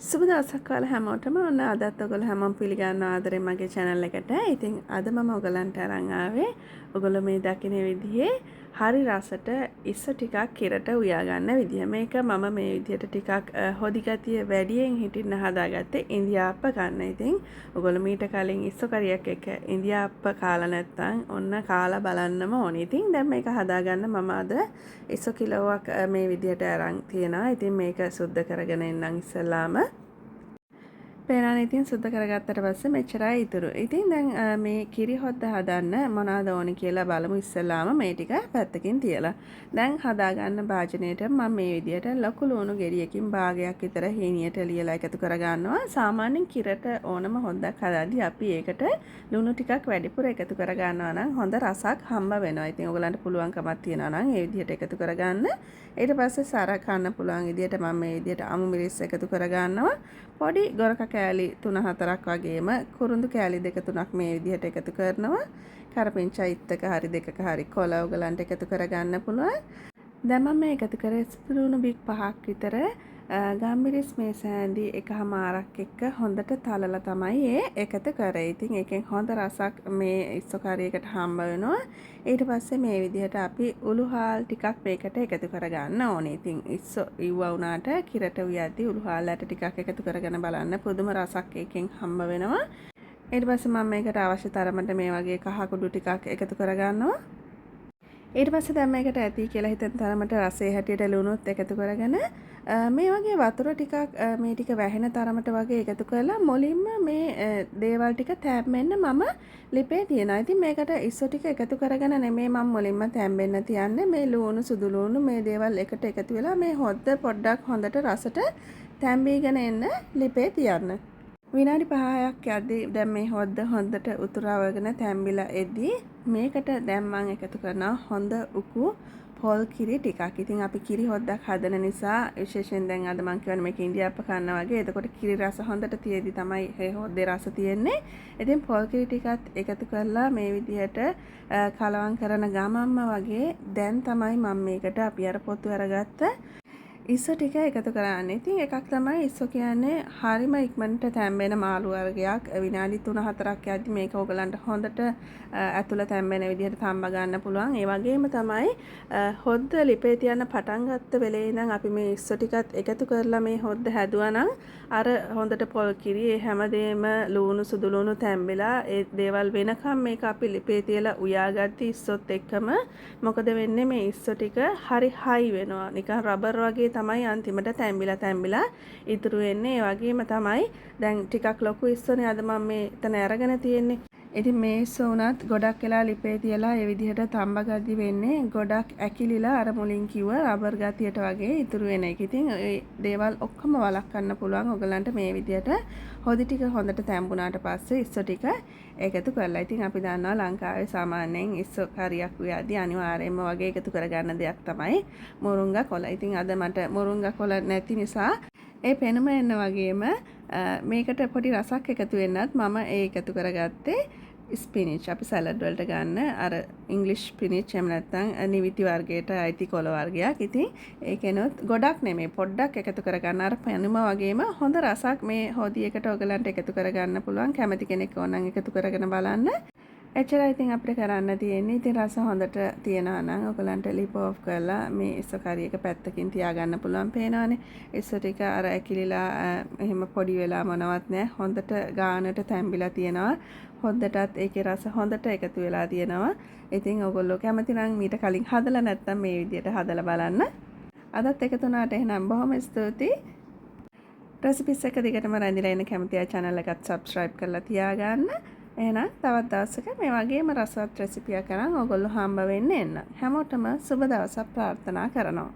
සුබ දවසක් ඔයාලා හැමෝටම. ඔන්න අදත් ඔයගොල්ලෝ හැමෝම පිළිගන්න ආදරෙන් මගේ channel එකට. ඉතින් අද මම ඔයගලන්ට අරන් ආවේ ඔයගොල්ලෝ මේ දකින විදිහේ හරි රසට ඉස්සු ටිකක් කිරට උයා ගන්න විදිහ. මේක මම මේ විදිහට ටිකක් හොදි ගතිය වැඩියෙන් හිටින්න හදාගත්තේ ඉන්දියාප්ප ගන්න. ඉතින් ඔයගොල්ලෝ මීට කලින් ඉස්සු කරියක් එක්ක ඉන්දියාප්ප කාලා නැත්නම් ඔන්න කාලා බලන්නම ඕනේ. ඉතින් දැන් මේක හදාගන්න මම අද ඉස්සු කිලෝවක් මේ විදිහට අරන් තියනවා. ඉතින් මේක සුද්ධ කරගෙන එන්නම් ඉස්සෙල්ලාම. පේනානේ ඉතින් සුද්ධ කරගත්තට පස්සේ මෙච්චරයි ඉතුරු. ඉතින් දැන් මේ කිරි හොද්ද හදන්න මොනවද ඕනේ කියලා බලමු ඉස්සෙල්ලාම මේ ටික පැත්තකින් තියලා. දැන් හදාගන්න භාජනයට මම මේ විදිහට ලොකු ලුණු ගෙඩියකින් භාගයක් විතර හීනියට ලියලා එකතු කරගන්නවා. සාමාන්‍යයෙන් කිරට ඕනම හොද්දක් හදද්දී අපි ඒකට ලුණු ටිකක් වැඩිපුර එකතු කරගන්නවා නම් හොඳ රසක් හම්බ වෙනවා. ඉතින් ඔයගලන්ට පුළුවන්කමක් තියනවා නම් ඒ විදිහට එකතු කරගන්න. ඊට පස්සේ සාර කන්න පුළුවන් විදිහට මම මේ විදිහට අමු මිරිස් එකතු කරගන්නවා. පොඩි ගොරක කෑලි 3-4ක් වගේම කුරුඳු කෑලි 2-3ක් මේ විදිහට එකතු කරනවා. කරපිංචයිත් එක හරි දෙකක හරි කොළ ඔයගලන්ට එකතු කරගන්න පුළුවන්. දැන් මම මේ එකතු කරේ ස්පූන් බික් 5ක් විතර ගම්මිරිස් මේ සෑඳි එකමාරක් එක්ක හොඳට තලලා තමයි ඒ එකතු කරේ. ඉතින් ඒකෙන් හොඳ රසක් මේ ඉස්සු කරියකට හම්බ වෙනවා. ඊට පස්සේ මේ විදිහට අපි උළුහාල් ටිකක් මේකට එකතු කරගන්න ඕනේ. ඉතින් ඉස්සු ඉව්වා වුණාට කිරට උයද්දි උළුහාල් ඇට ටිකක් එකතු කරගෙන බලන්න පුදුම රසක් ඒකෙන් හම්බ වෙනවා. ඊට පස්සේ මම මේකට අවශ්‍ය තරමට මේ වගේ කහ කුඩු ටිකක් එකතු කරගන්නවා. ඊට පස්සේ දැන් මේකට ඇති කියලා හිතෙන තරමට රසයේ හැටියට ලුණුත් එකතු කරගෙන මේ වගේ වතුර ටිකක් මේ ටික වැහෙන තරමට වගේ එකතු කරලා මුලින්ම මේ දේවල් ටික තැම්බෙන්න මම ලිපේ තියනවා. ඉතින් මේකට ඉස්සු ටික එකතු කරගෙන නෙමෙයි මම මුලින්ම තැම්බෙන්න තියන්නේ. මේ ලුණු සුදු ලුණු මේ දේවල් එකට එකතු වෙලා මේ හොද්ද පොඩ්ඩක් හොඳට රසට තැම්බීගෙන එන්න ලිපේ තියන්න. විනාඩි 5ක් යද්දී දැන් මේ හොද්ද හොඳට උතුරවගෙන තැම්බිලා එද්දී මේකට දැන් මම එකතු කරනවා හොඳ උකු පොල් කිරි ටිකක්. ඉතින් අපි කිරි හොද්දක් හදන නිසා විශේෂයෙන් දැන් අද මම කියන්නේ මේක ඉන්දියාප්ප කන්නා වගේ. එතකොට කිරි රස හොඳට තියෙදි තමයි මේ හොද්දේ රස තියෙන්නේ. ඉතින් පොල් කිරි ටිකත් එකතු කරලා මේ විදිහට කලවම් කරන ගමම්ම වගේ දැන් තමයි මම මේකට අපි අර පොතු අරගත්ත ඉස්සු ටික එකතු කරන්නේ. ඉතින් එකක් තමයි ඉස්සු කියන්නේ හරිම ඉක්මනට තැම්බෙන මාළු වර්ගයක්. විනාඩි 3-4ක් යද්දි මේක ඔයගලන්ට හොඳට ඇතුළ තැම්බෙන විදිහට තම්බ ගන්න පුළුවන්. ඒ වගේම තමයි හොද්ද ලිපේ තියන්න පටන් ගත්ත වෙලේ ඉඳන් අපි මේ ඉස්සු ටිකත් එකතු කරලා මේ හොද්ද හැදුවා නම් අර හොඳට පොල් කිරි ඒ හැමදේම ලුණු සුදු ලුණු තැම්බෙලා ඒ දේවල් වෙනකම් මේක අපි ලිපේ තියලා උයාගatti ඉස්සොත් එක්කම මොකද වෙන්නේ මේ ඉස්සු ටික හරි හයි වෙනවා. නිකන් රබර් වගේ තමයි අන්තිමට තැම්බිලා ඉතුරු වෙන්නේ. ඒ වගේම තමයි දැන් ටිකක් ලොකු ඉස්සුනේ අද මම මේ එතන අරගෙන තියෙන්නේ. ඉතින් මේ ඉස්සු උනත් ගොඩක් වෙලා ලිපේ තියලා ඒ විදිහට තම්බ ගද්දි වෙන්නේ ගොඩක් ඇකිලිලා අර මුලින් කිව්ව රබර් ගතියට වගේ ඉතුරු වෙන එක. ඉතින් ඒ දේවල් ඔක්කොම වළක්වන්න පුළුවන් ඔයගලන්ට මේ විදිහට හොදි ටික හොඳට තැම්බුණාට පස්සේ ඉස්සු ටික එකතු කරලා. ඉතින් අපි දන්නවා ලංකාවේ සාමාන්‍යයෙන් ඉස්සු කරියක් උයද්දී අනිවාර්යයෙන්ම වගේ එකතු කරගන්න දෙයක් තමයි මුරුංගා කොළ. ඉතින් අද මට මුරුංගා කොළ නැති නිසා ඒ පෙනුම එන්න වගේම මේකට පොඩි රසක් එකතු වෙන්නත් මම ඒ එකතු කරගත්තේ ස්පිනිච්. අපි සලාඩ් වලට ගන්න අර ඉංග්ලිෂ් ස්පිනිච් එහෙම නැත්නම් නිවිති වර්ගයට අයිති කොළ වර්ගයක්. ඉතින් ඒකෙනොත් ගොඩක් නෙමෙයි පොඩ්ඩක් එකතු කරගන්න. අර පෙනුම වගේම හොඳ රසක් මේ හොදියකට ඔයගලන්ට එකතු කරගන්න පුළුවන්. කැමති කෙනෙක් ඕනනම් එකතු කරගෙන බලන්න. එච්චරයි ඉතින් අපිට කරන්න තියෙන්නේ. ඉතින් රස හොඳට තියනවා නම් ඔයගලන්ට ලිප් ඔෆ් කරලා මේ ඉස්සු කරියක පැත්තකින් තියාගන්න පුළුවන්. පේනවනේ ඉස්සු ටික අර ඇකිලිලා එහෙම පොඩි වෙලා මොනවත් නැහැ. හොඳට ගානට තැම්බිලා තියෙනවා. හොද්දටත් ඒකේ රස හොඳට එකතු වෙලා තියෙනවා. ඉතින් ඔයගොල්ලෝ කැමති නම් මීට කලින් හදලා නැත්නම් මේ විදිහට හදලා බලන්න. අදත් එකතු වුණාට එහෙනම් බොහොම ස්තුතියි. රෙසිපිස් එක දිගටම රැඳිලා ඉන්න කැමති අය channel එකත් subscribe කරලා තියාගන්න. එහෙනම් තවත් දවසක මේ වගේම රසවත් රෙසිපියක් කරන් ඔයගොල්ලෝ හම්බ වෙන්න එන්න. හැමෝටම සුබ දවසක් ප්‍රාර්ථනා කරනවා.